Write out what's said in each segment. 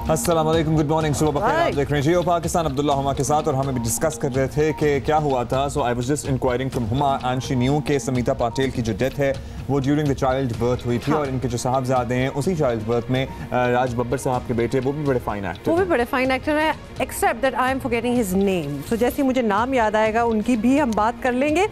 अस्सलाम वालेकुम, good morning, सुबह बखैर। आप देख रहे हैं जियो पाकिस्तान, अब्दुल्ला हुमा के साथ, और हम अभी डिस्कस कर रहे थे कि क्या हुआ था। So I was just inquiring from Huma and she knew के समीता पाटिल की जो डेथ है वो ड्यूरिंग द चाइल्ड बर्थ हुई थी। और इनके जो साहबजादे हैं उसी चाइल्ड बर्थ में राज बब्बर साहब के बेटे, वो भी बड़े फाइन एक्टर हैं, except that I am forgetting his name. So जैसे मुझे नाम याद आएगा उनकी भी हम बात कर लेंगे।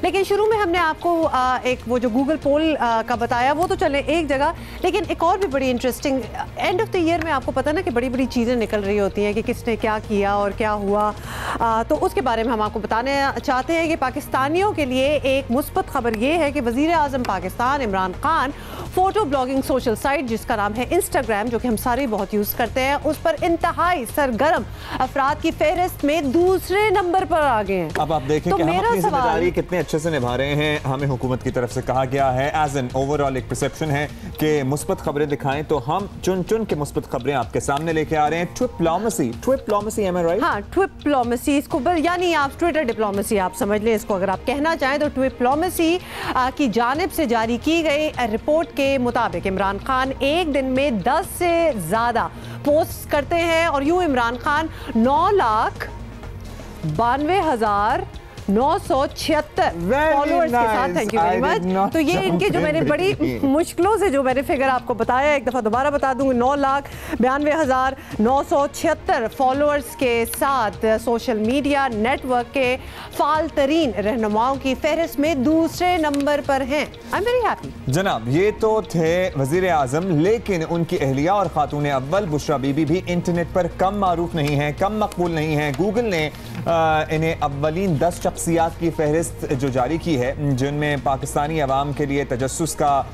लेकिन शुरू में हमने आपको एक वो जो गूगल पोल का बताया वो तो चले एक जगह, लेकिन एक और भी बड़ी interesting, end of the year में आपको पता ना कि बड़ी बड़ी चीज़ें निकल रही होती हैं कि किसने क्या किया और क्या हुआ, तो उसके बारे में हम आपको बताने चाहते हैं कि पाकिस्तानियों के लिए एक मुस्बत खबर ये है कि वज़ीर आज़म Pakistan Imran Khan photo blogging social site जिसका नाम है इंस्टाग्राम, जो कि हम सारे बहुत यूज़ करते हैं, उस पर इंतहाई सरगर्म अफराद की फहरिस्त में दूसरे नंबर पर आ गए हैं। अब आप देखें कि हम अपनी जिम्मेदारी कितने अच्छे से निभा रहे हैं। हमें हुकूमत की तरफ से कहा गया है, एज एन ओवरऑल एक परसेप्शन है कि मुस्बत खबरें दिखाएं, तो हम चुन चुन के मुस्बत खबरें आपके सामने लेके आ रहे हैं। ट्विप्लोमेसी, एम आई राइट? हाँ, ट्विप्लोमेसी, इसको यानी आप ट्विटर डिप्लोमेसी आप समझ लें इसको, अगर आप कहना चाहें तो ट्विप्लोमेसी की जानिब से जारी की गई रिपोर्ट के मुताबिक इमरान खान एक दिन में 10 से ज़्यादा पोस्ट करते हैं, और यूं इमरान खान 9,92,976 फॉलोअर्स के साथ, थैंक यू वेरी मच। तो ये इनके जो मैंने बड़ी मुश्किलों से जो मैंने फिगर आपको बताया, एक दफ़ा दोबारा बता दूंगी, 9,92,976 फॉलोअर्स के साथ सोशल मीडिया नेटवर्क के फाल तरीन रहनुमाओं की फहरिस्त में दूसरे नंबर पर हैं। I am very happy. जनाब, ये तो थे वजीर आजम, लेकिन उनकी अहलिया और खातून अव्वल बुशरा बीबी भी इंटरनेट पर कम मारूफ नहीं है, कम मकबूल नहीं है। गूगल ने इन्हें अव्वलीन 10 शख्सियात की फहरिस्त जो जारी की है, जिनमें पाकिस्तानी अवाम के लिए तजस्सुस का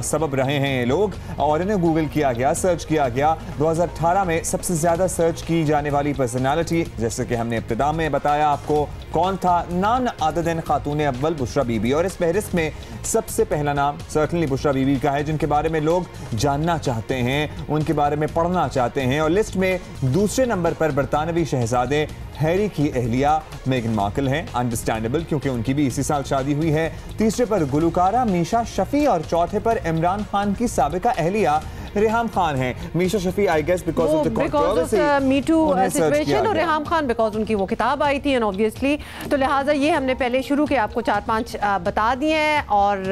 सबब रहे हैं ये लोग, और इन्हें गूगल किया गया, सर्च किया गया। 2018 में सबसे ज़्यादा सर्च की जाने वाली पर्सनालिटी, जैसे कि हमने इब्तिदा में बताया आपको, कौन था? नान आददन खातून अव्वल बुशरा बीबी। और इस फहरिस्त में सबसे पहला नाम सर्टनली बुशरा बीबी का है, जिनके बारे में लोग जानना चाहते हैं, उनके बारे में पढ़ना चाहते हैं। और लिस्ट में दूसरे नंबर पर बरतानवी शहजादे हैरी की अहलिया मेगन मार्कल हैं, अंडरस्टैंडेबल क्योंकि उनकी भी इसी साल शादी हुई है। तीसरे पर गुलकारा मीशा शफी, और चौथे पर इमरान खान की साबिका अहलिया रेहाम खान है। Meesha Shafi I guess because of the controversy, me too situation, और रेहाम खान बिकॉज़ उनकी वो किताब आई थी एंड ऑब्वियसली, तो लिहाजा ये हमने पहले शुरू के आपको 4-5 बता दिए हैं। और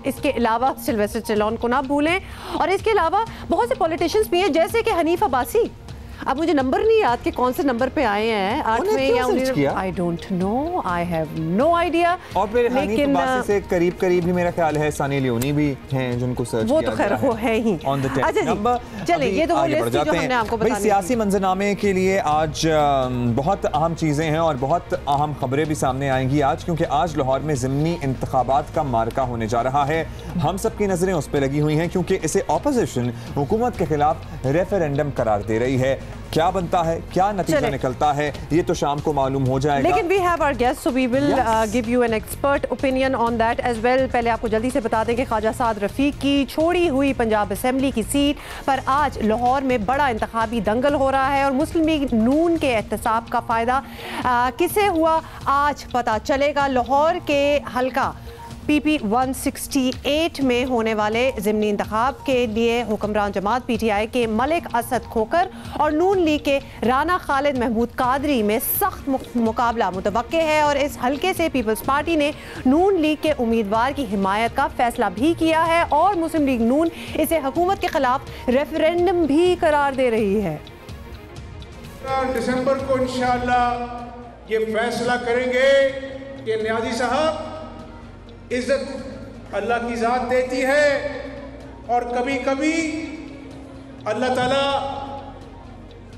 इसके अलावा सिल्वेस्टर स्टेलोन को ना भूलें, और इसके अलावा बहुत से पॉलिटिशियंस भी हैं, जैसे कि हनीफ अब्बासी। अब मुझे नंबर नहीं याद कि कौन से नंबर पे आए हैं, 8वें या 19वें, I don't know, I have no idea. और फिर हनीफ अब्बासी से करीब करीब ही मेरा ख्याल है सनी लियोनी भी हैं जिनको सर्च वो तो खैर वो है ही ऑन द 10th नंबर। चलिए, ये तो वो लिस्ट जो हमने आपको बताई। सियासी मंजरनामे के लिए आज बहुत अहम चीज़ें हैं और बहुत अहम खबरें भी सामने आएंगी आज, क्योंकि आज लाहौर में ज़िमनी इंतखाबात का मार्का होने जा रहा है। हम सब की नजरें उस पर लगी हुई हैं, क्योंकि इसे ऑपोजिशन हुकूमत के खिलाफ रेफरेंडम करार दे रही है। क्या बनता है, क्या नतीजा निकलता है, ये तो शाम को मालूम हो जाएगा। लेकिन we have our guest, so we will give you an expert opinion on that as well. पहले आपको जल्दी से बता दें कि ख्वाजा साद रफीक की छोड़ी हुई पंजाब असेंबली की सीट पर आज लाहौर में बड़ा इंतखाबी दंगल हो रहा है, और मुस्लिम लीग नून के एहतसाब का फायदा किसे हुआ आज पता चलेगा। लाहौर के हल्का PP 168 में होने वाले ज़िमनी इंतखाब के लिए हुक्मरान जमात PTI के मलिक असद खोकर और नून लीग के राना खालिद महमूद कादरी में सख्त मुकाबला मुतवक्के है, और इस हल्के से पीपल्स पार्टी ने नून लीग के उम्मीदवार की हिमायत का फैसला भी किया है, और मुस्लिम लीग नून इसे हुकूमत के खिलाफ रेफरेंडम भी करार दे रही है। दिसंबर को इंशाअल्लाह ये फैसला करेंगे कि न्याजी साहब, इज्जत अल्लाह की ज़ात देती है, और कभी कभी अल्लाह ताला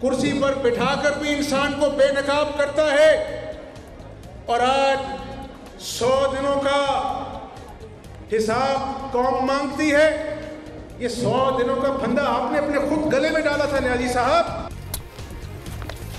कुर्सी पर बिठाकर भी इंसान को बेनकाब करता है। और आज 100 दिनों का हिसाब कौम मांगती है। ये 100 दिनों का फंदा आपने अपने खुद गले में डाला था न्याजी साहब।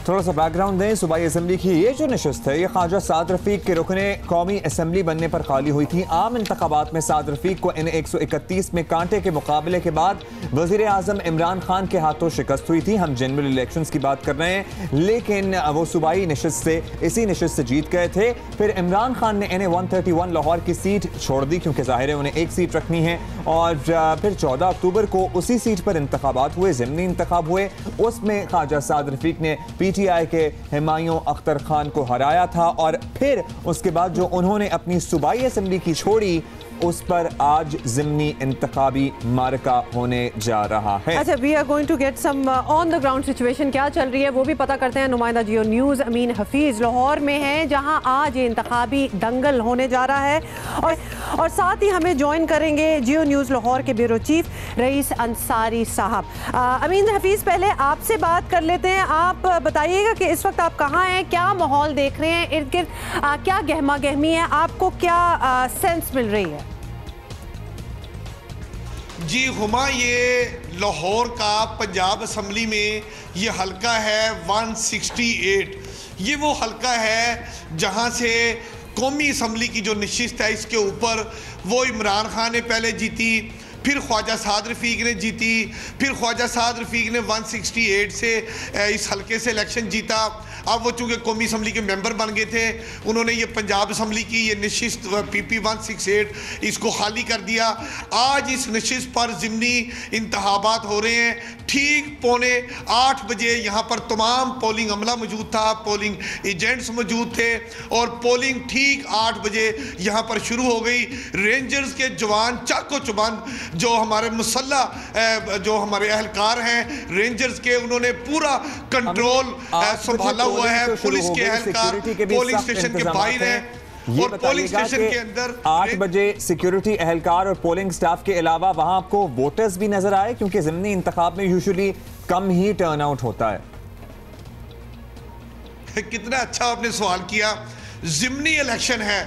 थोड़ा सा बैकग्राउंड दें। सूबाई असम्बली की ये जो नशस्त है, ये ख्वाजा साद रफीक के रुकने कौमी असम्बली बनने पर खाली हुई थी। आम इंतखाबात में साद रफीक को इन 131 में कांटे के मुकाबले के बाद वज़ीर आज़म इमरान खान के हाथों शिकस्त हुई थी। हम जनरल इलेक्शंस की बात कर रहे हैं, लेकिन वो सूबाई नशस्त से इसी नशस्त से जीत गए थे। फिर इमरान खान ने इन्हें 131 लाहौर की सीट छोड़ दी, क्योंकि जाहिर है उन्हें एक सीट रखनी है। और फिर 14 अक्टूबर को उसी सीट पर इंतखाबात हुए, ज़िमनी इंतखाब हुए। उसमें ख्वाजा साद रफीक ने PTI के हुमायूं अख्तर खान को हराया था। और फिर उसके बाद जो उन्होंने अपनी सूबाई असम्बली की छोड़ी, उस पर आज ज़िमनी इंतखाबी मार्का होने जा रहा है। अच्छा, we are going to get some on the ground situation क्या चल रही है वो भी पता करते हैं। नुमाइंदा जियो न्यूज़ अमीन हफीज़ लाहौर में है, जहां आज ये इंतखाबी दंगल होने जा रहा है। और साथ ही हमें ज्वाइन करेंगे जियो न्यूज़ लाहौर के ब्यूरो चीफ रईस अंसारी साहब। अमीन हफीज़, पहले आपसे बात कर लेते हैं। आप बताइएगा कि इस वक्त आप कहाँ हैं, क्या माहौल देख रहे हैं, इर्द गिर्द क्या गहमा गहमी है, आपको क्या सेंस मिल रही है? जी हुमा, ये लाहौर का पंजाब असम्बली में ये हलका है 168। ये वो हलका है जहाँ से कौमी असम्बली की जो नशिस्त है इसके ऊपर वो इमरान खान ने पहले जीती, फिर ख्वाजा साद रफीक ने जीती, फिर ख्वाजा साद रफीक ने 168 से इस हलके से इलेक्शन जीता। अब वो चूँकि कौमी असम्बली के मेंबर बन गए थे, उन्होंने ये पंजाब असम्बली की ये नशिस्त PP 168 इसको खाली कर दिया। आज इस नशिस्त पर ज़िमनी इंतखाबात हो रहे हैं। ठीक 7:45 बजे यहाँ पर तमाम पोलिंग अमला मौजूद था, पोलिंग एजेंट्स मौजूद थे और पोलिंग ठीक 8 बजे यहाँ पर शुरू हो गई। रेंजर्स के जवान चाको चुबंद जो हमारे मुसल्ला जो हमारे अहलकार हैं रेंजर्स के, उन्होंने पूरा कंट्रोल संभाला हुआ है। पुलिस के अहलकार पोलिंग स्टेशन के बाहर हैं और पोलिंग स्टेशन के अंदर 8 बजे सिक्योरिटी अहलकार और पोलिंग स्टाफ के अलावा वहां आपको वोटर्स भी नजर आए, क्योंकि ज़िमनी इंतखाब में यूजुअली कम ही टर्न आउट होता है। कितना अच्छा आपने सवाल किया। ज़िमनी इलेक्शन है,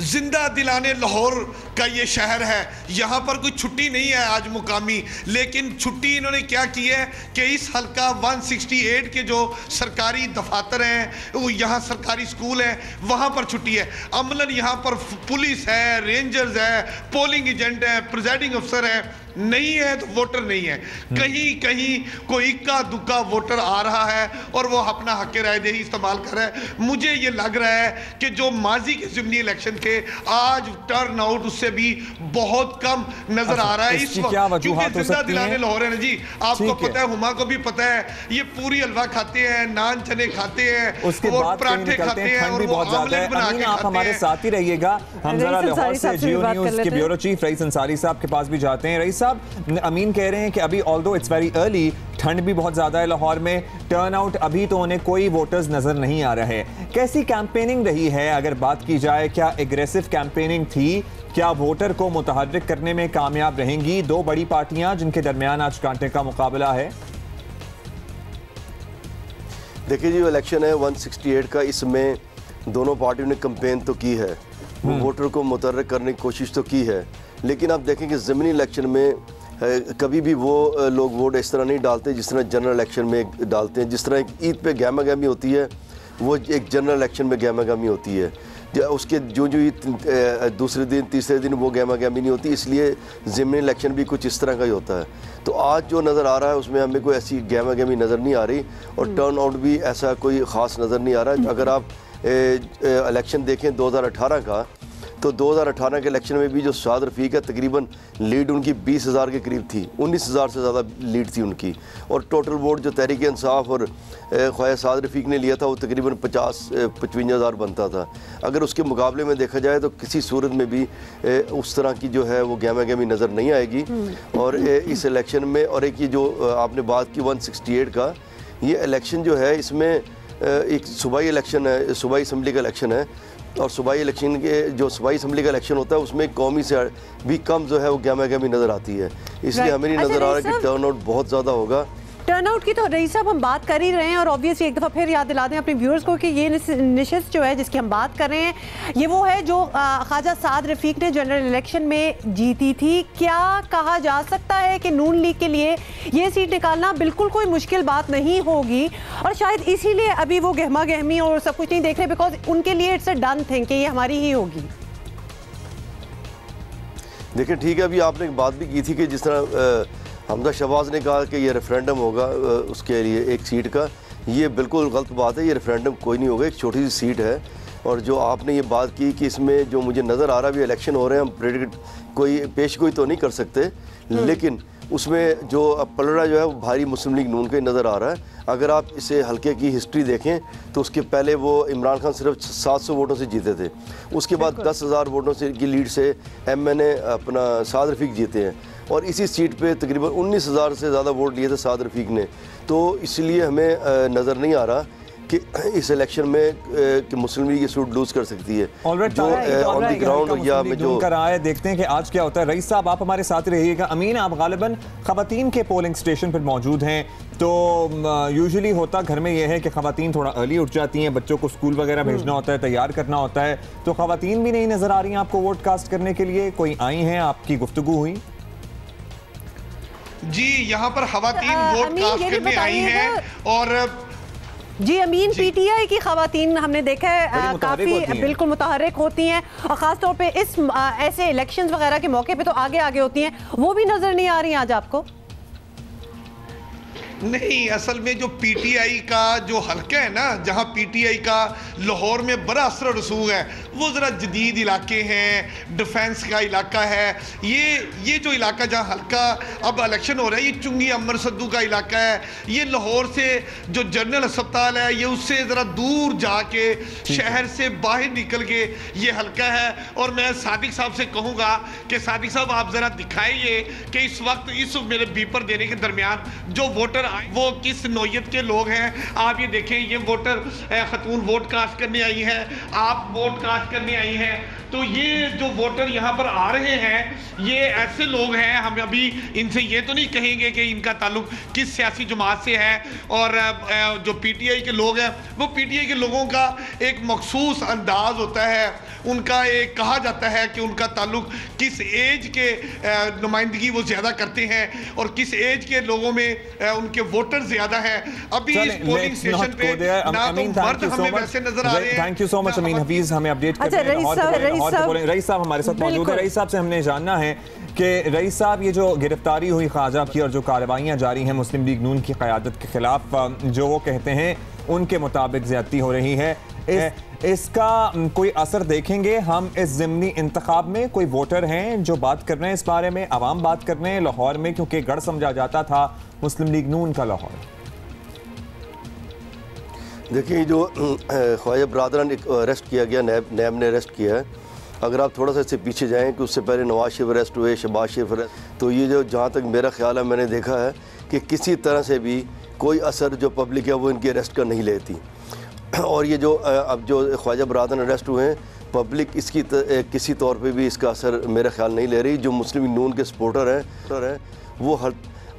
जिंदा दिलाने लाहौर का ये शहर है, यहाँ पर कोई छुट्टी नहीं है आज मुकामी। लेकिन छुट्टी इन्होंने क्या की है कि इस हल्का 168 के जो सरकारी दफातर हैं, वो यहाँ सरकारी स्कूल हैं, वहाँ पर छुट्टी है। अमलन यहाँ पर पुलिस है, रेंजर्स है, पोलिंग एजेंट है, प्रिजाइडिंग अफसर है। नहीं है तो वोटर नहीं है। कहीं कहीं कोई इक्का दुक्का वोटर आ रहा है और वो अपना हक रायदही इस्तेमाल कर रहा है। मुझे ये लग रहा है कि जो माजी के ज़िमनी इलेक्शन थे, आज टर्न आउट उससे भी बहुत कम नजर आ रहा है इस वक्त, क्योंकि जिंदा दिलाने लाहौर है ना जी। आपको पता है, हुमा को भी पता है, ये पूरी हलवा खाते हैं, नान चने खाते हैं, उसके बाद पराठे खाते हैं और वो आमलेट बना के आप हमारे साथ ही रहिएगा। हम जरा लाहौर से जियो न्यूज़ के ब्यूरो चीफ रईस अंसारी साहब के पास भी जाते हैं। रईस साहब, अमीन कह रहे हैं कि अभी ऑल्दो इट्स वेरी अर्ली, ठंड भी बहुत ज्यादा है लाहौर में, टर्न आउट अभी तो उन्हें कोई वोटर्स नजर नहीं आ रहे। कैसी कैंपेनिंग रही है अगर बात की जाए? क्या एग्रेसिव कैंपेनिंग थी? क्या वोटर को मुतहर्रिक करने में कामयाब रहेंगी दो बड़ी पार्टियां जिनके दरमियान आज कांटे का मुकाबला है? देखिए जी, इलेक्शन है 168 का, इसमें दोनों पार्टियों ने कैंपेन तो की है, वोटर को मुतहर्रिक करने की कोशिश तो की है। लेकिन आप देखें कि ज़मीनी इलेक्शन में कभी भी वो लोग वोट इस तरह नहीं डालते जिस तरह जनरल इलेक्शन में डालते हैं। जिस तरह एक ईद पे गहमा गहमी होती है, वो एक जनरल इलेक्शन में गहमा गहमी होती है। उसके जो ईद दूसरे दिन तीसरे दिन वो गहमा गहमी नहीं होती, इसलिए ज़मीनी इलेक्शन भी कुछ इस तरह का ही होता है। तो आज जो नज़र आ रहा है उसमें हमें कोई ऐसी गहमा गहमी नज़र नहीं आ रही और टर्न आउट भी ऐसा कोई ख़ास नज़र नहीं आ रहा। अगर आप इलेक्शन देखें 2018 का, तो 2018 के इलेक्शन में भी जो साद रफीक है, तकरीबन लीड उनकी 20,000 के करीब थी, 19,000 से ज़्यादा लीड थी उनकी। और टोटल वोट जो तहरीक इंसाफ और ख्वाजा साद रफीक ने लिया था वो तकरीबन 50-55,000 बनता था। अगर उसके मुकाबले में देखा जाए तो किसी सूरत में भी उस तरह की जो है वो गहमा गहमी नज़र नहीं आएगी। और इस इलेक्शन में, और एक ये जो आपने बात की 168 का, ये इलेक्शन जो है इसमें एक सूबाई इलेक्शन है, सूबाई असम्बली का इलेक्शन है। और सूबाई इलेक्शन के जो सूबाई असम्बली का इलेक्शन होता है उसमें कौमी से भी कम जो है वो गहमा गहमी नज़र आती है। इसलिए हमें नहीं नज़र आ रहा है कि टर्न आउट बहुत ज़्यादा होगा। टर्नआउट की तो रईस साहब हम बात कर ही रहे हैं, और ऑब्वियसली एक दफ़ा फिर याद दिला दें अपने व्यूअर्स को कि ये नशिस्त जो है जिसकी हम बात कर रहे हैं ये वो है जो ख्वाजा साद रफीक ने जनरल इलेक्शन में जीती थी। क्या कहा जा सकता है कि नून लीग के लिए ये सीट निकालना बिल्कुल कोई मुश्किल बात नहीं होगी, और शायद इसीलिए अभी वो गहमा गहमी और सब कुछ नहीं देख रहे, बिकॉज उनके लिए इट्स अ डन थिंग कि ये हमारी ही होगी। देखिए ठीक है, अभी आपने एक बात भी की थी कि जिस तरह हमजा शहबाज ने कहा कि ये रेफरेंडम होगा उसके लिए एक सीट का, ये बिल्कुल गलत बात है। ये रेफरेंडम कोई नहीं होगा, एक छोटी सी सीट है। और जो आपने ये बात की कि इसमें जो मुझे नज़र आ रहा है अभी इलेक्शन हो रहे हैं, हम प्रेडिक्ट कोई पेशगोई तो नहीं कर सकते, लेकिन उसमें जो पलड़ा जो है वो भारी मुस्लिम लीग नून का ही नज़र आ रहा है। अगर आप इसे हल्के की हिस्ट्री देखें तो उसके पहले वो इमरान खान सिर्फ 700 वोटों से जीते थे, उसके बाद 10,000 वोटों से की लीड से MNA अपना साद रफीक जीते हैं, और इसी सीट पे तकरीबन 19,000 से ज़्यादा वोट लिए थे साद रफीक ने। तो इसलिए हमें नज़र नहीं आ रहा कि इस इलेक्शन में कि मुस्लिम लीग ये सूट लूज कर सकती है। जो ऑन द ग्राउंड या में जो कर रहा है, देखते हैं कि आज क्या होता है। रईस साहब आप हमारे साथ रहिएगा। अमीन, आप गालिबन खवातीन के पोलिंग स्टेशन पर मौजूद हैं, तो यूजुअली होता घर में यह है कि खवातीन थोड़ा अर्ली उठ जाती हैं, बच्चों को स्कूल वगैरह भेजना होता है, तैयार करना होता है, तो खवातीन भी नहीं नजर आ रही हैं आपको वोट कास्ट करने के लिए? कोई आई हैं, आपकी गुफ्तगू हुई? जी, यहाँ पर खवातीन वोट कास्ट करने आई हैं। और जी अमीन, PTI की खवातीन हमने देखा है काफ़ी बिल्कुल मुतहर्रिक होती हैं, और ख़ासतौर पे इस ऐसे इलेक्शंस वगैरह के मौके पे तो आगे आगे होती हैं, वो भी नज़र नहीं आ रही आज आपको? नहीं, असल में जो PTI का जो हल्का है ना, जहाँ PTI का लाहौर में बड़ा असर रसूख है, वो ज़रा जदीद इलाके हैं, डिफेंस का इलाका है। ये जो इलाका जहाँ हल्का अब इलेक्शन हो रहा है, ये चुंगी अमर सद्दू का इलाका है। ये लाहौर से जो जनरल अस्पताल है, ये उससे ज़रा दूर जाके शहर से बाहर निकल के ये हल्का है। और मैं सादिक साहब से कहूँगा कि सादिक साहब आप ज़रा दिखाइए कि इस वक्त इस मेरे बीपर देने के दरमियान जो वोटर वो किस नौयत के लोग हैं। आप ये देखें, ये वोटर खतून वोट कास्ट करने आई है, आप वोट कास्ट करने आई हैं, तो ये जो वोटर यहाँ पर आ रहे हैं ये ऐसे लोग हैं, हम अभी इनसे ये तो नहीं कहेंगे कि इनका ताल्लुक किस सियासी जमात से है। और जो PTI के लोग हैं, वो PTI के लोगों का एक मखसूस अंदाज होता है, उनका एक कहा जाता है कि उनका ताल्लुक किस एज के नुमाइंदगी वो ज़्यादा करते हैं और किस एज के लोगों में उनके वोटर ज़्यादा हैं। अभी इस पोलिंग स्टेशन पे ना तो मर्द हमें वैसे नजर आ रहे हैं। थैंक यू सो मच अमीन हफीज, हमें अपडेट करते हैं। रईस साहब हमारे साथ मौजूद है। रईस साहब से हमने जानना है कि रईस साहब, ये जो गिरफ्तारी हुई ख्वाजा की और जो कार्रवाइयाँ जारी हैं मुस्लिम लीग नून की क़यादत के खिलाफ, जो वो कहते हैं उनके मुताबिक ज़्यादती हो रही है, इसका कोई असर देखेंगे हम इस ज़िमनी इंतखाब में? कोई वोटर हैं जो बात कर रहे हैं इस बारे में, आवाम बात कर रहे हैं लाहौर में, क्योंकि गढ़ समझा जाता था मुस्लिम लीग नून का लाहौर? देखिए, जो ख्वाजा बरादरान अरेस्ट किया गया, नैब ने अरेस्ट किया है। अगर आप थोड़ा सा इससे पीछे जाएं कि उससे पहले नवाज शरीफ अरेस्ट हुए, शहबाज शरीफ अरेस्ट, तो ये जो जहाँ तक मेरा ख्याल है, मैंने देखा है कि किसी तरह से भी कोई असर जो पब्लिक है वो इनकी अरेस्ट का नहीं लेती। और ये जो अब जो ख्वाजा बरादरान अरेस्ट हुए हैं, पब्लिक इसकी किसी तौर पे भी इसका असर मेरा ख्याल नहीं ले रही। जो मुस्लिम नून के सपोर्टर हैं वो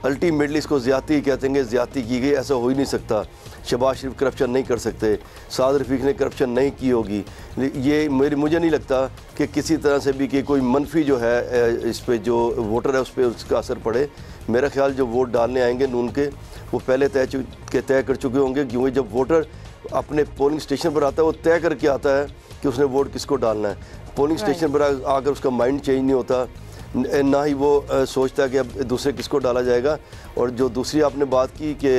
अल्टीमेटली इसको ज़्यादती कहते हैं, ज़्यादती की गई, ऐसा हो ही नहीं सकता। शहबाज शरीफ करप्शन नहीं कर सकते, साद रफीक ने करप्शन नहीं की होगी। ये मुझे नहीं लगता कि किसी तरह से भी कि कोई मनफी जो है इस पे जो वोटर है उस पर उसका असर पड़े। मेरा ख्याल जो वोट डालने आएंगे नून के, वो पहले तय कर चुके होंगे, क्योंकि जब वोटर अपने पोलिंग स्टेशन पर आता है वो तय करके आता है कि उसने वोट किसको डालना है। पोलिंग स्टेशन पर आकर उसका माइंड चेंज नहीं होता, ना ही वो सोचता है कि अब दूसरे किसको डाला जाएगा। और जो दूसरी आपने बात की कि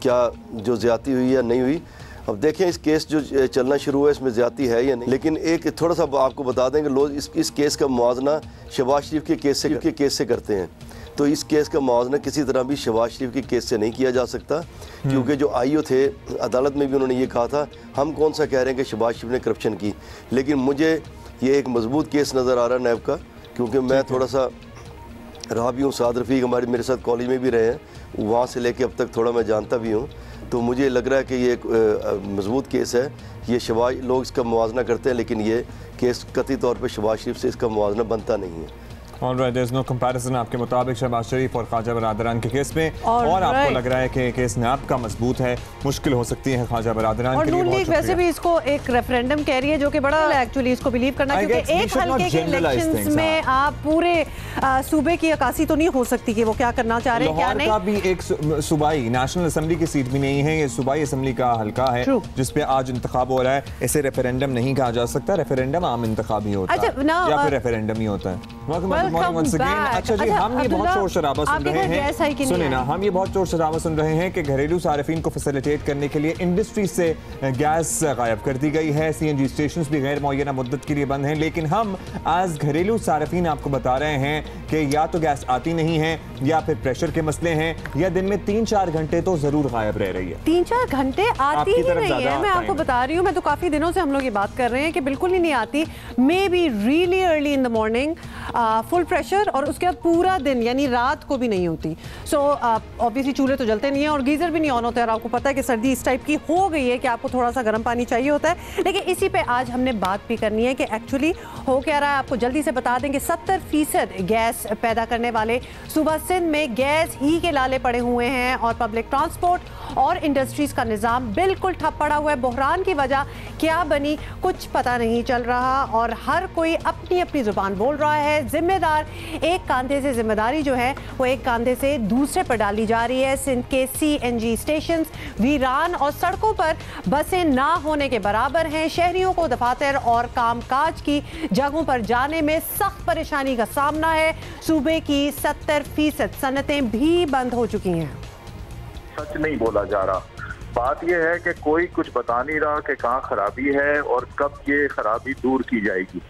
क्या जो ज़्यादती हुई या नहीं हुई, अब देखें इस केस जो चलना शुरू हुआ है इसमें ज़्यादती है या नहीं। लेकिन एक थोड़ा सा आपको बता दें कि लोग इस केस का मुआवजना शहबाज शरीफ के केस से करते हैं, तो इस केस का मुआवजना किसी तरह भी शहबाज शरीफ के केस से नहीं किया जा सकता, क्योंकि जो IO थे अदालत में भी उन्होंने ये कहा था, हम कौन सा कह रहे हैं कि शहबाज शरीफ ने करप्शन की। लेकिन मुझे ये एक मजबूत केस नज़र आ रहा है नैब का, क्योंकि मैं थोड़ा सा रहा भी हूँ, साद रफीक हमारे मेरे साथ कॉलेज में भी रहे हैं, वहाँ से लेके अब तक थोड़ा मैं जानता भी हूँ। तो मुझे लग रहा है कि ये एक मजबूत केस है। ये शहबाज लोग इसका मुआवजना करते हैं, लेकिन ये केस कतई तौर पे शहबाज शरीफ से इसका मुआवजना बनता नहीं है। Alright, there is no comparison आपके मुताबिक शहबाज शरीफ और ख्वाजा बरादरान के केस में, और आपको लग रहा है कि केस नाब का मजबूत है, मुश्किल हो सकती है ख्वाजा बरादरान के लिए। नून लीग वैसे भी इसको एक रेफरेंडम कह रही है, जो कि बड़ा एक्चुअली इसको बिलीव करना, क्योंकि एक हल्के के इलेक्शंस में आप पूरे सूबे की अक्कासी तो नहीं हो सकती कि वो क्या करना चाह रहे हैं क्या नहीं। का भी एक सूबाई नेशनल असेंबली की सीट भी नहीं है, ये सूबाई असेंबली का हल्का है जिसपे आज इंतखाब हो रहा है। इसे रेफरेंडम नहीं कहा जा सकता, रेफरेंडम आम इंतखाब ही होता है या फिर रेफरेंडम ही होता है। अच्छा जी, हम ये बहुत शोर शराबा सुन रहे हैं, सुने ना, हम ये बहुत शोर शराबा सुन रहे हैं कि घरेलू सार्फिन को फैसिलिटेट करने के लिए इंडस्ट्री से गैस गायब कर दी गई है, CNG स्टेशन भी गैर मुअय्यना मुद्दत के लिए बंद हैं, लेकिन हम आज घरेलू सार्फिन आपको बता रहे हैं कि या तो गैस आती नहीं है या फिर प्रेशर के मसले हैं, या दिन में 3-4 घंटे तो जरूर गायब रह रही है। 3-4 घंटे आती ही नहीं है, मैं आपको बता रही हूँ। मैं तो काफी दिनों से हम लोग ये बात कर रहे हैं कि बिल्कुल ही नहीं आती। May be really early in the morning full pressure, और उसके बाद पूरा दिन यानी रात को भी नहीं होती। सो ऑब्वियसली चूल्हे तो जलते नहीं है और गीजर भी नहीं ऑन होते, और आपको पता है कि सर्दी इस टाइप की हो गई है कि आपको थोड़ा सा गर्म पानी चाहिए होता है। लेकिन इसी पे आज हमने बात भी करनी है कि एक्चुअली हो क्या रहा है। आपको जल्दी से बता दें कि 70% गैस पैदा करने वाले सूबा सिंध में गैस ही के लाले पड़े हुए हैं, और पब्लिक ट्रांसपोर्ट और इंडस्ट्रीज का निज़ाम बिल्कुल ठप पड़ा हुआ है। बहरान की वजह क्या बनी कुछ पता नहीं चल रहा, और हर कोई अपनी अपनी जुबान बोल रहा है। जिम्मेदार एक कांधे से जिम्मेदारी जो है वो एक कांधे से दूसरे पर डाली जा रही है। सिंध के CNG स्टेशंस वीरान और सड़कों पर बसें ना होने के बराबर हैं। शहरियों को दफातर और कामकाज की जगहों पर जाने में सख्त परेशानी का सामना है। सूबे की 70% सनतें भी बंद हो चुकी हैं। सच नहीं बोला जा रहा। बात यह है कि कोई कुछ बता नहीं रहा कि कहाँ खराबी है और कब ये खराबी दूर की जाएगी।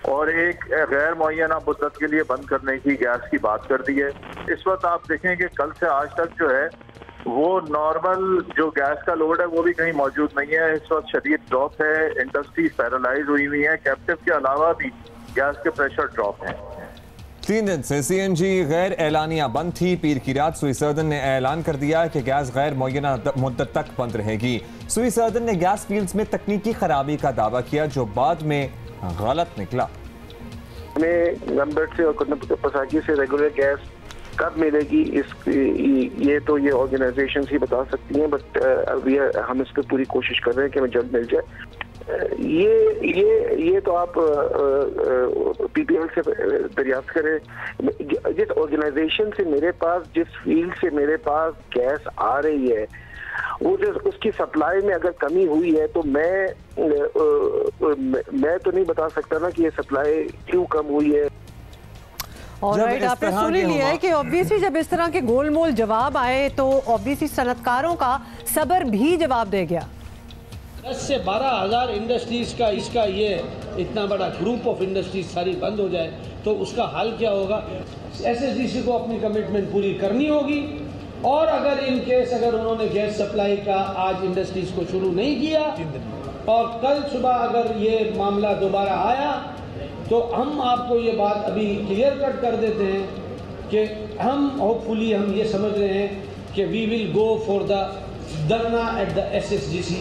और एक गैर मुअय्यना मुद्दत के लिए बंद करने की गैस की बात कर दी है। इस वक्त आप देखें कि कल से आज तक जो है वो नॉर्मल जो गैस का लोड है वो भी कहीं मौजूद नहीं है। इस वक्त शदीद ड्रॉप है, इंडस्ट्री पैरालाइज हुई हुई है, कैप्टिव के अलावा भी गैस के प्रेशर ड्रॉप है। 3 दिन से CNG गैर एलानिया बंद थी। पीर की रात सुई सर्दन ने ऐलान कर दिया कि गैस गैर मुअय्यना मुद्दत तक बंद रहेगी। सुई सर्दन ने गैस फील्ड्स में तकनीकी खराबी का दावा किया, जो बाद में गलत निकला। हमें गमबट से और पसाकी से रेगुलर गैस कब मिलेगी ये तो ये ऑर्गेनाइजेशन ही बता सकती हैं, बट हम इस पर पूरी कोशिश कर रहे हैं कि हमें जल्द मिल जाए। ये तो आप PPL से दरियाफ्त करें। जिस ऑर्गेनाइजेशन से मेरे पास, जिस फील्ड से मेरे पास गैस आ रही है, वो जो उसकी सप्लाई में अगर कमी हुई है तो मैं तो नहीं बता सकता ना कि ये सप्लाई क्यों कम हुई है। ऑलराइट, आपने सुन ही लिया है कि ऑब्वियसली जब इस तरह के गोलमोल जवाब आए तो ऑब्वियसली सनतकारों का सब्र भी जवाब दे गया। 10 से 12 हज़ार इंडस्ट्रीज का इसका ये इतना बड़ा ग्रुप ऑफ इंडस्ट्रीज सारी बंद हो जाए तो उसका हाल क्या होगा। SSDC को अपनी कमिटमेंट पूरी करनी होगी, और अगर इन केस अगर उन्होंने गैस सप्लाई का आज इंडस्ट्रीज को शुरू नहीं किया और कल सुबह अगर ये मामला दोबारा आया तो हम आपको ये बात अभी क्लियर कट कर देते हैं कि हम होपफुली हम ये समझ रहे हैं कि we will go for the dharna at the SSDC।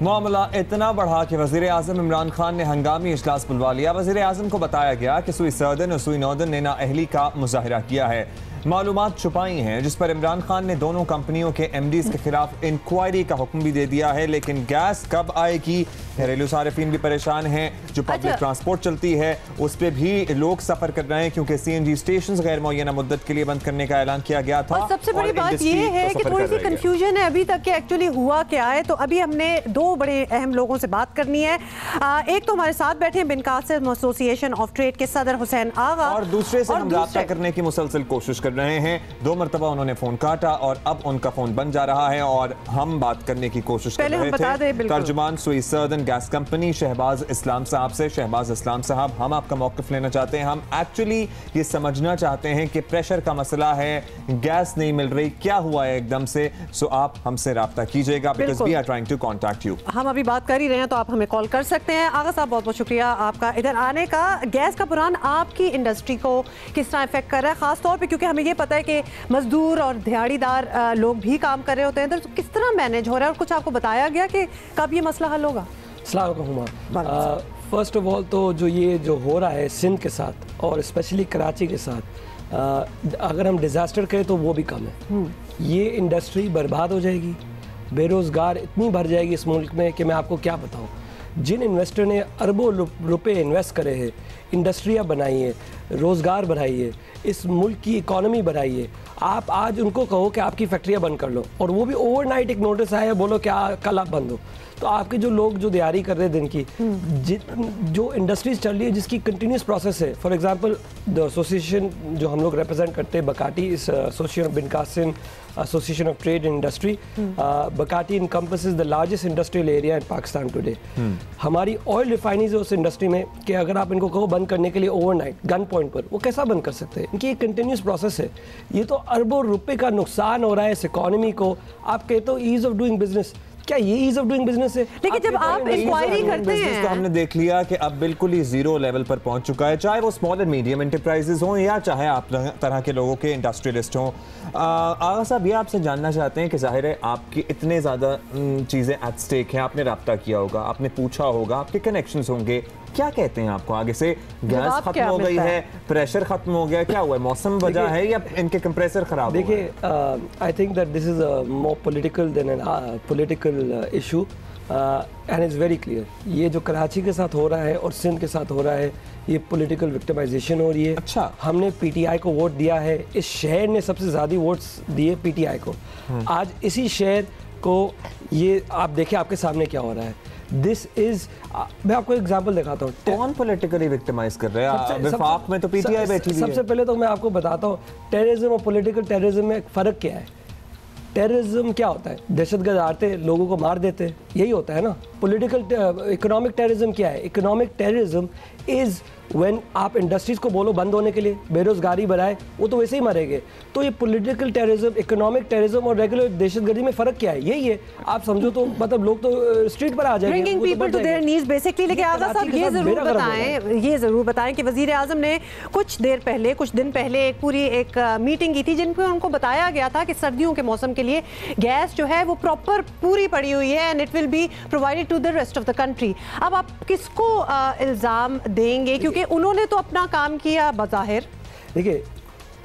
मामला इतना बढ़ा कि वज़ीर आज़म इमरान खान ने हंगामी इजलास बुलवा लिया। वज़ीर आज़म को बताया गया कि सुई सर्दन और सुई नॉर्दर्न ने नाअहली का मुजाहिरा किया है, मालूमात छुपाई हैं, जिस पर इमरान खान ने दोनों कंपनियों के MDs के खिलाफ इंक्वायरी का हुक्म भी दे दिया है। लेकिन गैस कब आएगी, घरेलू सार्फिन भी परेशान हैं। जो पब्लिक ट्रांसपोर्ट चलती है उस पर भी लोग सफ़र कर रहे हैं, क्योंकि CNG स्टेशन गैर मुअय्यना मुद्दत के लिए बंद करने का ऐलान किया गया था। और सबसे बड़ी बात ये है कि थोड़ी सी कंफ्यूजन है अभी तक कि एक्चुअली हुआ क्या है। तो अभी हमने 2 बड़े अहम लोगों से बात करनी है। एक तो हमारे साथ बैठे हैं बिन कासिम एसोसिएशन ऑफ ट्रेड के सदर हुसैन आगा, और दूसरे से हम राब्ता करने की मुसलसल कोशिश कर रहे हैं। 2 मरतबा उन्होंने फोन काटा और अब उनका फोन बंद जा रहा है और हम बात करने की कोशिश कर रहे थे। तर्जुमान सुई सर्दन गैस कंपनी शहबाज इस्लाम साहब से। शहबाज इस्लाम साहब, हम आपका मौक़िफ़ लेना चाहते हैं। हम एक्चुअली ये समझना चाहते हैं कि प्रेशर का मसला है, गैस नहीं मिल रही, क्या हुआ है एकदम से। सो आप हमसे राब्ता कीजिएगा, because we are trying to contact you. हम अभी बात कर ही रहे हैं तो आप हमें कॉल कर सकते हैं। आगा साहब, बहुत बहुत शुक्रिया आपका इधर आने का। गैस का बुरान आपकी इंडस्ट्री को किस तरह इफेक्ट कर रहा है, खास तौर पे क्योंकि हमें ये पता है कि मजदूर और दिहाड़ीदार लोग भी काम कर रहे होते हैं, तो किस तरह मैनेज हो रहा है और कुछ आपको बताया गया कि कब ये मसला हल होगा? फर्स्ट ऑफ ऑल तो जो हो रहा है सिंध के साथ और स्पेशली कराची के साथ, अगर हम डिज़ास्टर करें तो वो भी कम है। ये इंडस्ट्री बर्बाद हो जाएगी, बेरोज़गार इतनी भर जाएगी इस मुल्क में कि मैं आपको क्या बताऊँ। जिन इन्वेस्टर ने अरबों रुपए इन्वेस्ट करे हैं, इंडस्ट्रियाँ बनाई है, रोज़गार बढ़ाई है, इस मुल्क की इकॉनमी बढ़ाई है, आप आज उनको कहो कि आपकी फैक्ट्रियाँ बंद कर लो और वो भी ओवरनाइट एक नोटिस आया बोलो कि कल आप बंद हो, तो आपके जो लोग जो तैयारी कर रहे हैं दिन की, जो इंडस्ट्रीज चल रही है जिसकी कंटिन्यूस प्रोसेस है। फॉर एग्जांपल द एसोसिएशन जो हम लोग रिप्रेजेंट करते हैं, BQATI is association of Bin Qasim association of trade and industry, BQATI encompasses the largest industrial area in Pakistan today. हमारी ऑयल रिफाइनरीज है उस इंडस्ट्री में कि अगर आप इनको कहो बंद करने के लिए ओवरनाइट गन पॉइंट पर, वो कैसा बंद कर सकते हैं? इनकी एक कंटिन्यूस प्रोसेस है। ये तो अरबों रुपए का नुकसान हो रहा है इस इकॉनमी को। आप कहते हो ईज ऑफ डूइंग बिजनेस, क्या ये ईज ऑफ डूइंग बिजनेस है? लेकिन जब आप इंक्वायरी करते हैं तो हमने देख लिया कि अब बिल्कुल ही जीरो लेवल पर पहुंच चुका है, चाहे वो स्मॉल एंड मीडियम एंटरप्राइजेस हों या चाहे आप तरह के लोगों के इंडस्ट्रियलिस्ट हों। आगा साहब, ये आपसे जानना चाहते हैं कि जाहिर है आपकी इतने ज़्यादा चीज़ें एट स्टेक हैं, आपने रब्ता किया होगा, आपने पूछा होगा, आपके कनेक्शंस होंगे, क्या कहते हैं आपको आगे से? गैस खत्म हो गई है, प्रेशर खत्म हो गया, क्या हुआ है? मौसम वजह है या इनके कंप्रेसर खराब? देखिए, I think that this is a more political than an political issue and is very clear. ये जो कराची के साथ हो रहा है और सिंध के साथ हो रहा है, ये पॉलिटिकल विक्टिमाइजेशन हो रही है। अच्छा, हमने पीटीआई को वोट दिया है, इस शहर ने सबसे ज़्यादा वोट्स दिए पीटीआई को। आज इसी शहर को ये आप देखें आपके सामने क्या हो रहा है। दिस इज, मैं आपको एग्जांपल दिखाता हूँ। कौन पॉलिटिकली विक्टिमाइज कर रहे हैं? विफाक में तो पीटीआई बैठी हुई है। सबसे पहले तो मैं आपको बताता हूँ टेररिज्म और पॉलिटिकल टेररिज्म में फ़र्क क्या है। टेररिज्म क्या होता है? दहशतगर्द आते लोगों को मार देते, यही होता है ना। पॉलिटिकल इकोनॉमिक टेररिज्म क्या है? इकोनॉमिक टेररिज्म इज़ व्हेन आप इंडस्ट्रीज़ को बोलो बंद होने के लिए, बेरोज़गारी बढ़ाए, वो तो वैसे ही मरेंगे। तो ये पॉलिटिकल टेररिज्म, इकोनॉमिक टेररिज्म और रेगुलर दहशतगर्दी में फ़र्क क्या है? यही है। आप समझो तो मतलब लोग तो स्ट्रीट पर आ जाएंगे, bringing people to their needs basically. लेकिन आज़ाद साहब ये ज़रूर बताएं कि वज़ीर आज़म ने कुछ दिन पहले एक मीटिंग की थी जिन पर उनको बताया गया था कि सर्दियों के मौसम के लिए गैस जो है वो प्रॉपर पूरी पड़ी हुई है and it will be provided to the rest of the country. अब आप किसको इल्ज़ाम देंगे, क्योंकि उन्होंने तो अपना काम किया बज़ाहिर? देखिए,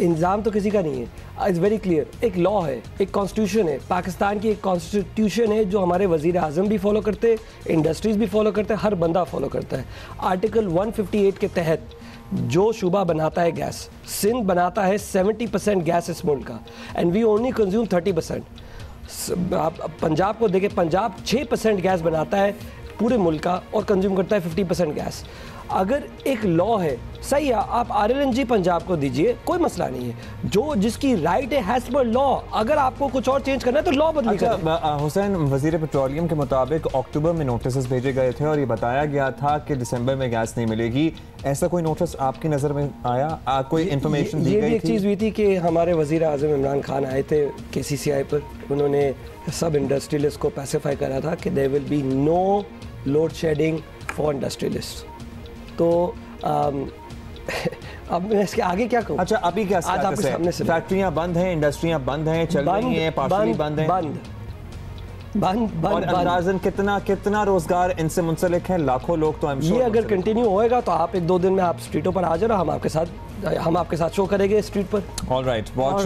इंजाम तो किसी का नहीं है, इट्स वेरी क्लियर। एक लॉ है, एक कॉन्स्टिट्यूशन है, पाकिस्तान की एक कॉन्स्टिट्यूशन है जो हमारे वज़ीर आज़म भी फॉलो करते हैं, इंडस्ट्रीज़ भी फॉलो करते हैं, हर बंदा फॉलो करता है। आर्टिकल 158 के तहत जो शुबा बनाता है गैस, सिंध बनाता है 70% गैस इस मुल्क का एंड वी ओनली कंज्यूम 30%। आप पंजाब को देखें, पंजाब 6% गैस बनाता है पूरे मुल्क का और कंज्यूम करता है 50% गैस। अगर एक लॉ है, सही है, आप RLNG पंजाब को दीजिए, कोई मसला नहीं है। जो जिसकी राइट है हैज़ पर लॉ। अगर आपको कुछ और चेंज करना है तो लॉ बदली करें। हुसैन, वज़ीर पेट्रोलियम के मुताबिक अक्टूबर में नोटिस भेजे गए थे और ये बताया गया था कि दिसंबर में गैस नहीं मिलेगी। ऐसा कोई नोटिस आपकी नज़र में आया? कोई इन्फॉर्मेशन दी गई थी? ये भी एक चीज़ हुई थी कि हमारे वज़ीर आज़म इमरान खान आए थे KCCI पर, उन्होंने सब इंडस्ट्रियलिस्ट को पैसिफाई करा था कि there will be no load shedding for industrialist. तो अब मैं इसके आगे क्या कहूँ? अच्छा, अभी क्या स्टेटस है? फैक्ट्रियां बंद हैं, इंडस्ट्रियां बंद हैं, चल रही हैं, पार्शली बंद हैं, बंद और अंदाज़न कितना रोजगार इनसे मुंसलिक है? लाखों लोग तो ये अगर कंटिन्यू होएगा तो आप 1-2 दिन में आप स्ट्रीटों पर आ जाना, हम आपके साथ शो करेंगे स्ट्रीट पर। ऑलराइट, बहुत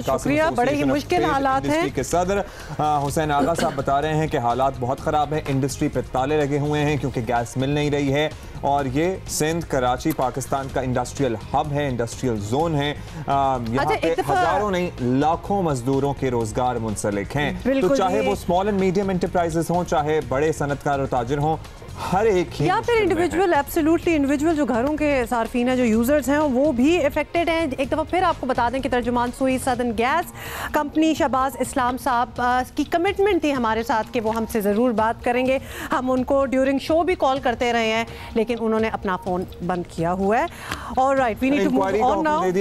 शुक्रिया। बड़े ही मुश्किल हालात हैं। के सदर हुसैन आगा साहब बता रहे हैं कि हालात बहुत ख़राब हैं, इंडस्ट्री पे ताले लगे हुए हैं क्योंकि गैस मिल नहीं रही है और ये सिंध, कराची पाकिस्तान का इंडस्ट्रियल हब है, इंडस्ट्रियल जोन है। यहाँ पे हजारों नहीं लाखों मजदूरों के रोजगार मुंसलिक हैं। तो चाहे वो स्मॉल एंड मीडियम एंटरप्राइजेस हों, चाहे बड़े सनतकार और ताजिर हों, हर एक ही या फिर इंडिविजुअल, एब्सोल्युटली इंडिविजुअल जो घरों के सार्फिन हैं, जो यूजर्स हैं, वो भी इफेक्टेड हैं। एक दफ़ा फिर आपको बता दें कि तर्जुमान सुई सदन गैस कंपनी शहबाज इस्लाम साहब की कमिटमेंट थी हमारे साथ कि वो हमसे ज़रूर बात करेंगे। हम उनको ड्यूरिंग शो भी कॉल करते रहे हैं लेकिन उन्होंने अपना फ़ोन बंद किया हुआ है। Alright, we need to move on now.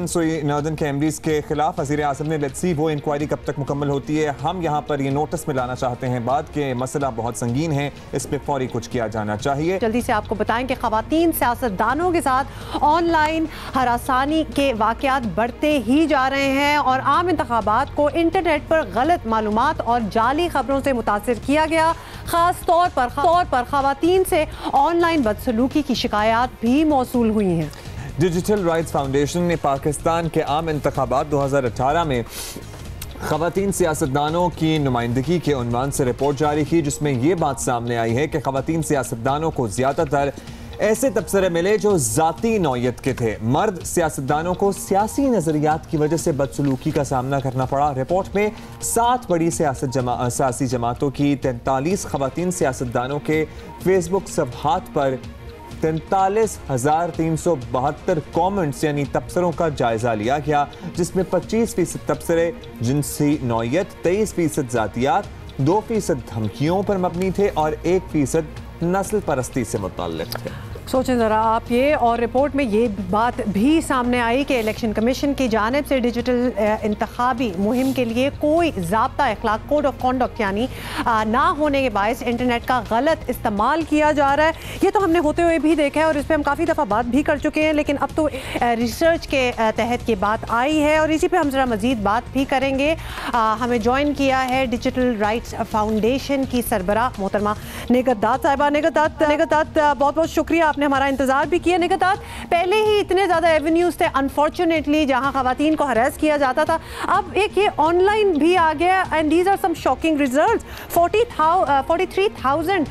Sui northern कैमरीज के खिलाफ वज़ीर आज़म ने, लेट्स सी वो इंक्वायरी कब तक मुकम्मल होती है। हम यहाँ पर ये नोटिस में लाना चाहते हैं बात कि मसला बहुत संगीन है, इस पर फौरी फौरी कुछ किया जाना चाहिए। जल्दी से आपको बताएं कि खवातीन सियासतदानों के साथ ऑनलाइन हरासानी के वाकयात बढ़ते ही जा रहे हैं और आम इंतखाबात को इंटरनेट पर गलत मालूमात और जाली खबरों से मुतासिर किया गया। खास तौर पर खवातीन से ऑनलाइन बदसलूकी की शिकायत भी मौसूल हुई हैं। डिजिटल राइट्स फाउंडेशन ने पाकिस्तान के आम इंतखाबात 2018 में खवातीन सियासतदानों की नुमाइंदगी के उन्वान से रिपोर्ट जारी की, जिसमें यह बात सामने आई है कि खवातीन सियासतदानों को ज़्यादातर ऐसे तबसरे मिले जो ज़ाती नौयत के थे। मर्द सियासतदानों को सियासी नज़रियात की वजह से बदसलूकी का सामना करना पड़ा। रिपोर्ट में 7 बड़ी सियासी जमातों की 43 खवातीन सियासतदानों के फेसबुक सफ़हात पर 43,372 कमेंट्स यानी तबसरों का जायजा लिया गया, जिसमें 25% तबसरे जिनसी नौयत, 23% ज़ातियात, 2% धमकियों पर मबनी थे और 1% नस्ल परस्ती से मुताल्लिक़ थे। सोचें ज़रा आप ये, और रिपोर्ट में ये बात भी सामने आई कि इलेक्शन कमीशन की जानिब से डिजिटल इंतखाबी मुहिम के लिए कोई ज़ाब्ता अखलाक कोड ऑफ कॉन्डक्ट यानी ना होने के बायस इंटरनेट का गलत इस्तेमाल किया जा रहा है। ये तो हमने होते हुए भी देखा है और इस पर हम काफ़ी दफ़ा बात भी कर चुके हैं, लेकिन अब तो रिसर्च के तहत ये बात आई है और इसी पर हम ज़रा मज़ीद बात भी करेंगे। हमें ज्वाइन किया है डिजिटल राइट्स फाउंडेशन की सरबराह मोहतरमा निगत दात साहिबा। निगत दात बहुत बहुत शुक्रिया, आपने हमारा इंतजार भी किया। निगत दात, पहले ही इतने ज़्यादा एवेन्यूज़ थे अनफॉर्चुनेटली जहां खवातीन को हरास किया जाता था, अब एक ये ऑनलाइन भी आ गया and these are some shocking results. 43,000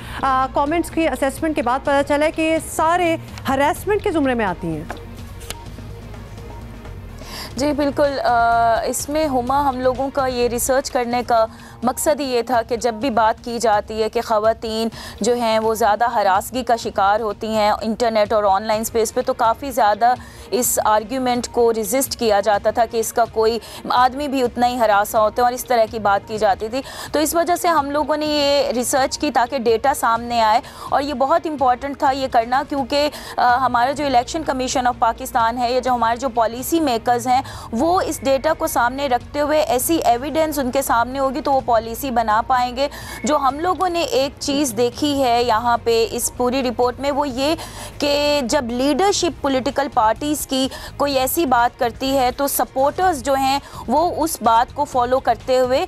comments की असेसमेंट के बाद पता चला है कि सारे हरासमेंट के ज़ुमरे में आती हैं। जी बिल्कुल, इसमें हुमा हम लोगों का ये रिसर्च करने का मकसद ही ये था कि जब भी बात की जाती है कि ख़वातीन जो हैं वो ज़्यादा हरासगी का शिकार होती हैं इंटरनेट और ऑनलाइन स्पेस पे, तो काफ़ी ज़्यादा इस आर्ग्यूमेंट को रेजिस्ट किया जाता था कि इसका कोई आदमी भी उतना ही हरासा होते हैं और इस तरह की बात की जाती थी। तो इस वजह से हम लोगों ने ये रिसर्च की ताकि डेटा सामने आए और ये बहुत इंपॉर्टेंट था ये करना, क्योंकि हमारा जो इलेक्शन कमीशन ऑफ पाकिस्तान है या जो हमारे जो पॉलिसी मेकर्स हैं वो इस डेटा को सामने रखते हुए ऐसी एविडेंस उनके सामने होगी तो वो पॉलिसी बना पाएंगे। जो हम लोगों ने एक चीज़ देखी है यहाँ पे इस पूरी रिपोर्ट में वो ये कि जब लीडरशिप पॉलिटिकल पार्टीज़ की कोई ऐसी बात करती है तो सपोर्टर्स जो हैं वो उस बात को फॉलो करते हुए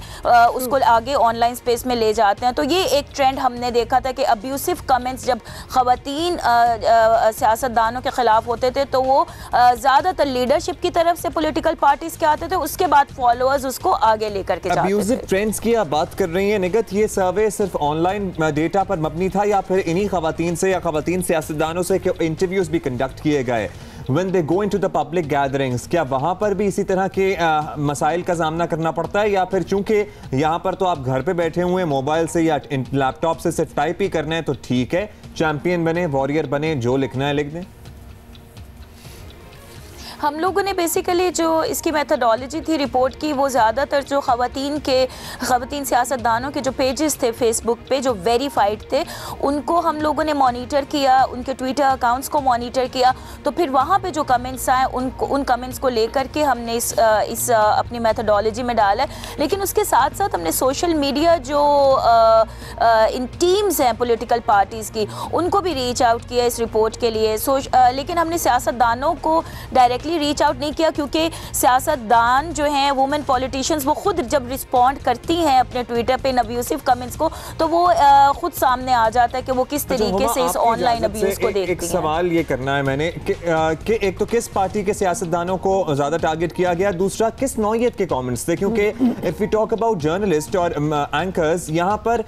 उसको आगे ऑनलाइन स्पेस में ले जाते हैं। तो ये एक ट्रेंड हमने देखा था कि अब्यूसिव कमेंट्स जब खवातीन सियासतदानों के ख़िलाफ़ होते थे तो वो ज़्यादातर लीडरशिप की तरफ से पॉलिटिकल पार्टीज़ के आते थे, उसके बाद फॉलोअर्स उसको आगे लेकर के जाते थे। अब्यूसिव ट्रेंड्स की आप बात कर रही हैं निगत, ये सर्वे सिर्फ ऑनलाइन डेटा पर मबनी था या फिर इन्हीं खवातीन से या खवातीन सियासतदानों से इंटरव्यूज भी कंडक्ट किए गए when they go into the public gatherings? क्या वहाँ पर भी इसी तरह के मसाइल का सामना करना पड़ता है या फिर चूंकि यहाँ पर तो आप घर पे बैठे हुए हैं मोबाइल से या लैपटॉप से सिर्फ टाइप ही करना है तो ठीक है, चैंपियन बने, वॉरियर बने, जो लिखना है लिख दें? हम लोगों ने बेसिकली जो इसकी मेथडोलॉजी थी रिपोर्ट की वो ज़्यादातर जो ख़वातीन सियासतदानों के जो पेजेस थे फेसबुक पे जो वेरीफाइड थे उनको हम लोगों ने मॉनिटर किया, उनके ट्विटर अकाउंट्स को मॉनिटर किया, तो फिर वहाँ पे जो कमेंट्स आए उन कमेंट्स को लेकर के हमने इस अपनी मेथडोलॉजी में डाला है। लेकिन उसके साथ साथ हमने सोशल मीडिया जो इन टीम्स हैं पॉलिटिकल पार्टीज़ की उनको भी रीच आउट किया इस रिपोर्ट के लिए। लेकिन हमने सियासतदानों को डायरेक्टली रीच आउट नहीं किया क्योंकि सियासतदान जो हैं वुमेन पॉलिटिशियंस वो खुद जब रिस्पॉन्ड करती हैं अपने ट्विटर पे अब्यूसिव कमेंट्स को तो वो खुद सामने आ जाता है कि वो किस तरीके से इस ऑनलाइन अब्यूज को देखती हैं। एक सवाल ये करना है मैंने कि एक तो किस पार्टी के सियासतदानों को ज़्यादा टारगेट किया गया, दूसरा किस नौयत के कमेंट्स थे, क्योंकि if we talk about journalist और एंकर्स यहाँ पर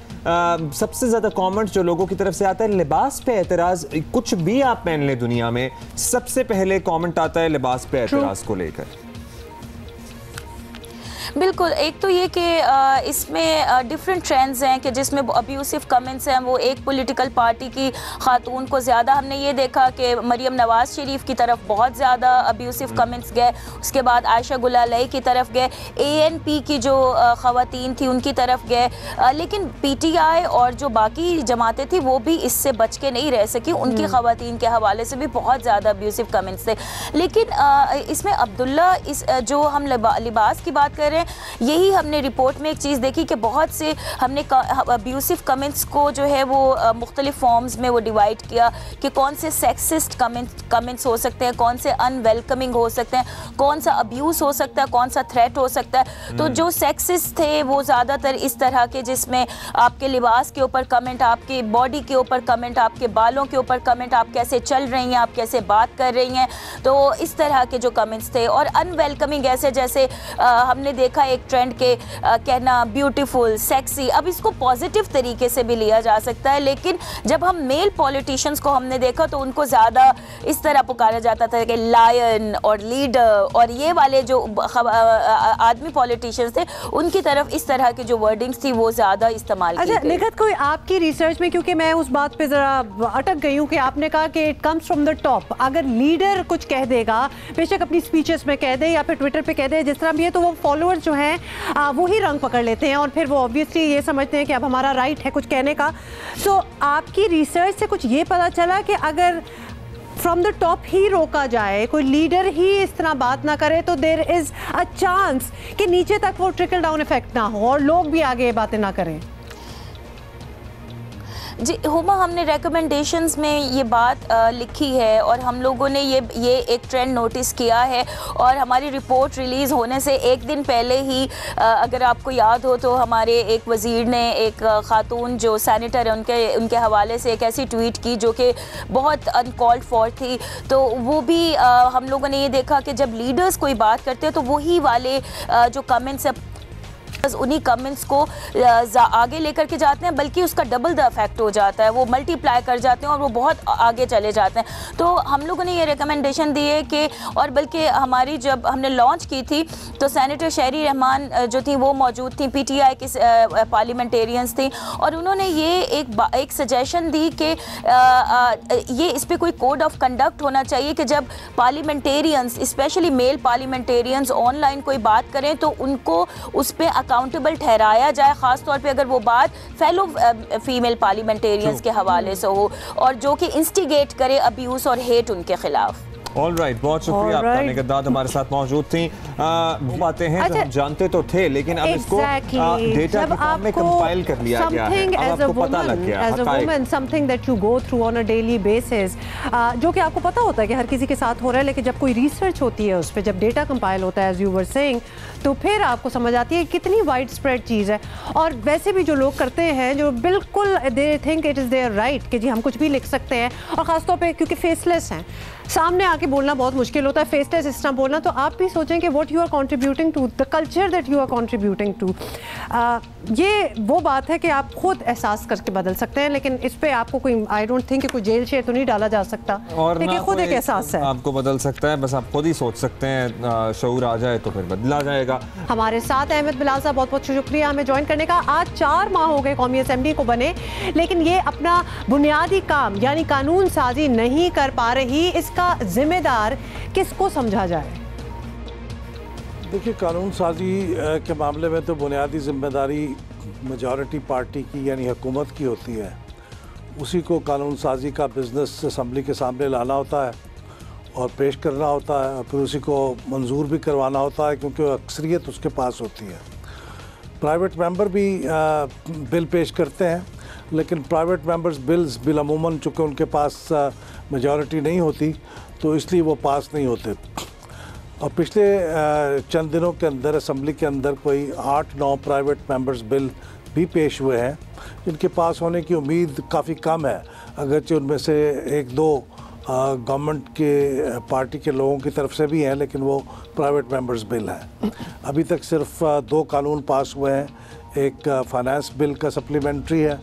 सबसे ज़्यादा कमेंट्स जो लोगों की तरफ से आता है लिबास पे एतराज़, कुछ भी आप पहन लें दुनिया में सबसे पहले कमेंट आता है लिबास पे एतराज़ को लेकर। बिल्कुल, एक तो ये कि इसमें डिफरेंट ट्रेंड्स हैं कि जिसमें अब्यूसिव कमेंट्स हैं वो एक पॉलिटिकल पार्टी की खातून को ज़्यादा हमने ये देखा कि मरियम नवाज़ शरीफ की तरफ बहुत ज़्यादा अब्यूसिव कमेंट्स गए, उसके बाद आयशा गुलालई की तरफ गए, ANP की जो ख़वातीन थी उनकी तरफ गए, लेकिन PTI और जो बाकी जमातें थी वो भी इससे बच के नहीं रह सकी, उनकी ख़वातीन के हवाले से भी बहुत ज़्यादा अब्यूसिव कमेंट्स थे। लेकिन इसमें अब्दुल्ला जो हम लिबास की बात कर रहे हैं हैं। यही हमने रिपोर्ट में एक चीज़ देखी कि बहुत से हमने अब्यूसिव कमेंट्स को जो है वो मुख्तलिफ फॉर्म्स में वो डिवाइड किया कि कौन से सेक्सिस्ट कमेंट्स हो सकते हैं, कौन से अनवेलकमिंग हो सकते हैं, कौन सा अब्यूज़ हो सकता है, कौन सा थ्रेट हो सकता है। तो जो सेक्सिस्ट थे वो ज़्यादातर इस तरह के जिसमें आपके लिबास के ऊपर कमेंट, आपके बॉडी के ऊपर कमेंट, आपके बालों के ऊपर कमेंट, आप कैसे चल रही हैं, आप कैसे बात कर रही हैं, तो इस तरह के जो कमेंट्स थे। और अनवेलकमिंग ऐसे जैसे हमने देखा एक ट्रेंड के कहना ब्यूटीफुल, सेक्सी, अब इसको पॉजिटिव तरीके से भी लिया जा सकता है, लेकिन जब हम मेल पॉलिटिशियंस को हमने देखा तो उनको ज़्यादा इस तरह पुकारा जाता था कि लायन और लीडर, और ये वाले जो आदमी पॉलिटिशियंस थे उनकी तरफ इस तरह की जो वर्डिंग्स थी वो ज़्यादा इस्तेमाल की गई। निगत, कोई आपकी रिसर्च में, क्योंकि मैं उस बात पे ज़रा अटक गई हूँ कि आपने कहा कि it comes from the top, अगर लीडर कुछ कह देगा, बेशक अपनी स्पीचेस में कह दे या फिर ट्विटर पे कह दे, जिस तरह भी है, तो वो फॉलोअर्स जो हैं वो ही रंग पकड़ लेते हैं और फिर वो ऑब्वियसली ये समझते हैं कि अब हमारा राइट है कुछ कहने का। सो आपकी रिसर्च से कुछ ये पता चला कि अगर फ्रॉम द टॉप ही रोका जाए, कोई लीडर ही इस तरह बात ना करे, तो देयर इज़ अ चांस कि नीचे तक वो ट्रिकल डाउन इफेक्ट ना हो और लोग भी आगे बातें ना करें। जी हुमा, हमने रिकमेंडेशंस में ये बात लिखी है और हम लोगों ने ये एक ट्रेंड नोटिस किया है, और हमारी रिपोर्ट रिलीज़ होने से एक दिन पहले ही अगर आपको याद हो तो हमारे एक वज़ीर ने एक ख़ातून जो सैनिटर है उनके हवाले से एक ऐसी ट्वीट की जो कि बहुत अनकॉल्ड फॉर थी। तो वो भी हम लोगों ने ये देखा कि जब लीडर्स कोई बात करते हैं तो वही वाले जो कमेंट्स उन्हीं कमेंट्स को आगे लेकर के जाते हैं, बल्कि उसका डबल द इफेक्ट हो जाता है, वो मल्टीप्लाई कर जाते हैं और वो बहुत आगे चले जाते हैं। तो हम लोगों ने ये रिकमेंडेशन दी है कि, और बल्कि हमारी जब हमने लॉन्च की थी तो सेनेटर शहरी रहमान जो थी वो मौजूद थी, PTI की पार्लियामेंटेरियंस थी, और उन्होंने ये एक सजेशन दी कि ये इस पर कोई कोड ऑफ कंडक्ट होना चाहिए कि जब parliamentarians, specially male parliamentarians online कोई बात करें तो उनको उस पर अकाउंटेबल ठहराया जाए, ख़ास तौर पे अगर वो बात फेलो फीमेल पार्लियामेंटेरियंस के हवाले से हो और जो कि इंस्टिगेट करे अब्यूज़ और हेट उनके खिलाफ। ऑल राइट, बहुत शुक्रिया आपका। निगहतदार हमारे साथ मौजूद थी। वो बातें हैं जो हम जानते तो थे, लेकिन अब इसको डेटा की फॉर्म में कंपाइल कर लिया गया है, अब आपको पता लग गया है। As a woman, something that you go through on a daily basis, जो कि आपको पता होता है कि हर किसी के साथ हो रहा है, लेकिन जब कोई रिसर्च होती है उस पर, जब डेटा कंपाइल होता है एज यू वर सेइंग, तो फिर आपको समझ आती है कितनी वाइड स्प्रेड चीज़ है। और वैसे भी जो लोग करते हैं, जो बिल्कुल they think it is their right कि जी हम कुछ भी लिख सकते हैं, और ख़ासतौर पे क्योंकि फेसलेस हैं, सामने आके बोलना बहुत मुश्किल होता है, फेसलेस इस तरह बोलना, तो आप भी सोचें कि what you are contributing to the culture that you are contributing to. ये वो बात है कि आप खुद एहसास करके बदल सकते हैं, लेकिन इस पे आपको कोई, आई डोंट थिंक कि कोई जेल शेल तो नहीं डाला जा सकता, और लेकिन खुद एक एहसास है, आपको बदल सकता है, बस आप खुद ही सोच सकते हैं, शऊर आ जाए तो फिर बदला जाएगा। हमारे साथ अहमद बिलाल साहब, बहुत बहुत शुक्रिया हमें ज्वाइन करने का। आज 4 माह हो गए कौमी असेंबली को बने, लेकिन ये अपना बुनियादी काम यानी कानून साजी नहीं कर पा रही, इसका जिम्मेदार किसको समझा जाए? देखिए, कानून साजी के मामले में तो बुनियादी जिम्मेदारी मेजॉरिटी पार्टी की यानी हुकूमत की होती है। उसी को कानून साजी का बिज़नेस असम्बली के सामने लाना होता है और पेश करना होता है, और फिर उसी को मंजूर भी करवाना होता है, क्योंकि अक्सरियत उसके पास होती है। प्राइवेट मेंबर भी बिल पेश करते हैं, लेकिन प्राइवेट मेंबर्स बिल्स बिलअमूमन चूँकि उनके पास मेजॉरिटी नहीं होती तो इसलिए वो पास नहीं होते। और पिछले चंद दिनों के अंदर असम्बली के अंदर कोई 8-9 प्राइवेट मेंबर्स बिल भी पेश हुए हैं, जिनके पास होने की उम्मीद काफ़ी कम है, अगरचे उनमें से 1-2 गवर्नमेंट के पार्टी के लोगों की तरफ से भी हैं, लेकिन वो प्राइवेट मेंबर्स बिल हैं। अभी तक सिर्फ 2 कानून पास हुए हैं, एक फाइनेंस बिल का सप्लीमेंट्री है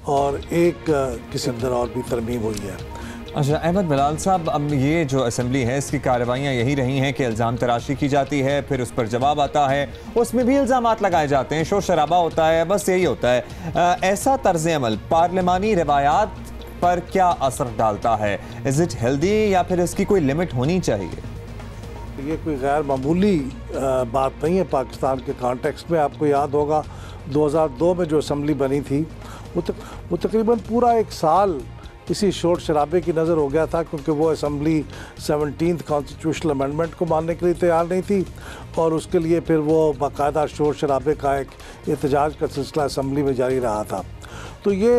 और एक किसी अंदर और भी तरमीम हुई है। अच्छा अहमद बिलाल साहब, अब ये जो असेंबली है इसकी कार्रवाइयाँ यही रही हैं कि इल्ज़ाम तराशी की जाती है, फिर उस पर जवाब आता है, उसमें भी इल्ज़ामात लगाए जाते हैं, शोर शराबा होता है, बस यही होता है। ऐसा तर्ज अमल पार्लिमानी रवायात पर क्या असर डालता है? इज़ इट हेल्दी या फिर इसकी कोई लिमिट होनी चाहिए? ये कोई गैर मामूली बात नहीं है पाकिस्तान के कॉन्टेक्स्ट में। आपको याद होगा 2002 में जो असम्बली बनी थी वो तकरीबन पूरा 1 साल इसी शोर शराबे की नज़र हो गया था, क्योंकि वो असम्बली 17th कॉन्स्टिट्यूशनल अमेंडमेंट को मानने के लिए तैयार नहीं थी और उसके लिए फिर वो बाकायदा शोर शराबे का एक एहतजाज का सिलसिला असम्बली में जारी रहा था। तो ये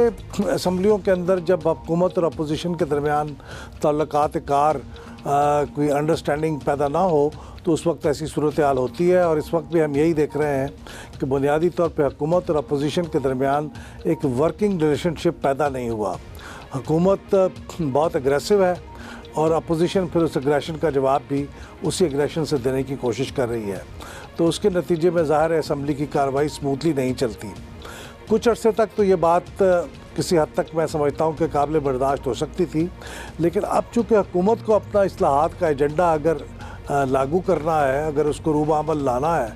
असम्बलियों के अंदर जब हुकूमत और अपोजिशन के दरमियान ताल्लुकात कार कोई अंडरस्टैंडिंग पैदा ना हो तो उस वक्त ऐसी सूरत हाल होती है। और इस वक्त भी हम यही देख रहे हैं कि बुनियादी तौर पे हुकूमत और अपोजिशन के दरमियान एक वर्किंग रिलेशनशिप पैदा नहीं हुआ। हुकूमत बहुत एग्रेसिव है और अपोजिशन फिर उस एग्रेशन का जवाब भी उसी एग्रेशन से देने की कोशिश कर रही है। तो उसके नतीजे में ज़ाहिर है असम्बली की कार्रवाई स्मूथली नहीं चलती। कुछ अरसे तक तो ये बात किसी हद तक मैं समझता हूँ कि काबिल बर्दाश्त हो सकती थी, लेकिन अब चूँकि हुकूमत को अपना इस्लाहात का एजेंडा अगर लागू करना है, अगर उसको रूब अमल लाना है,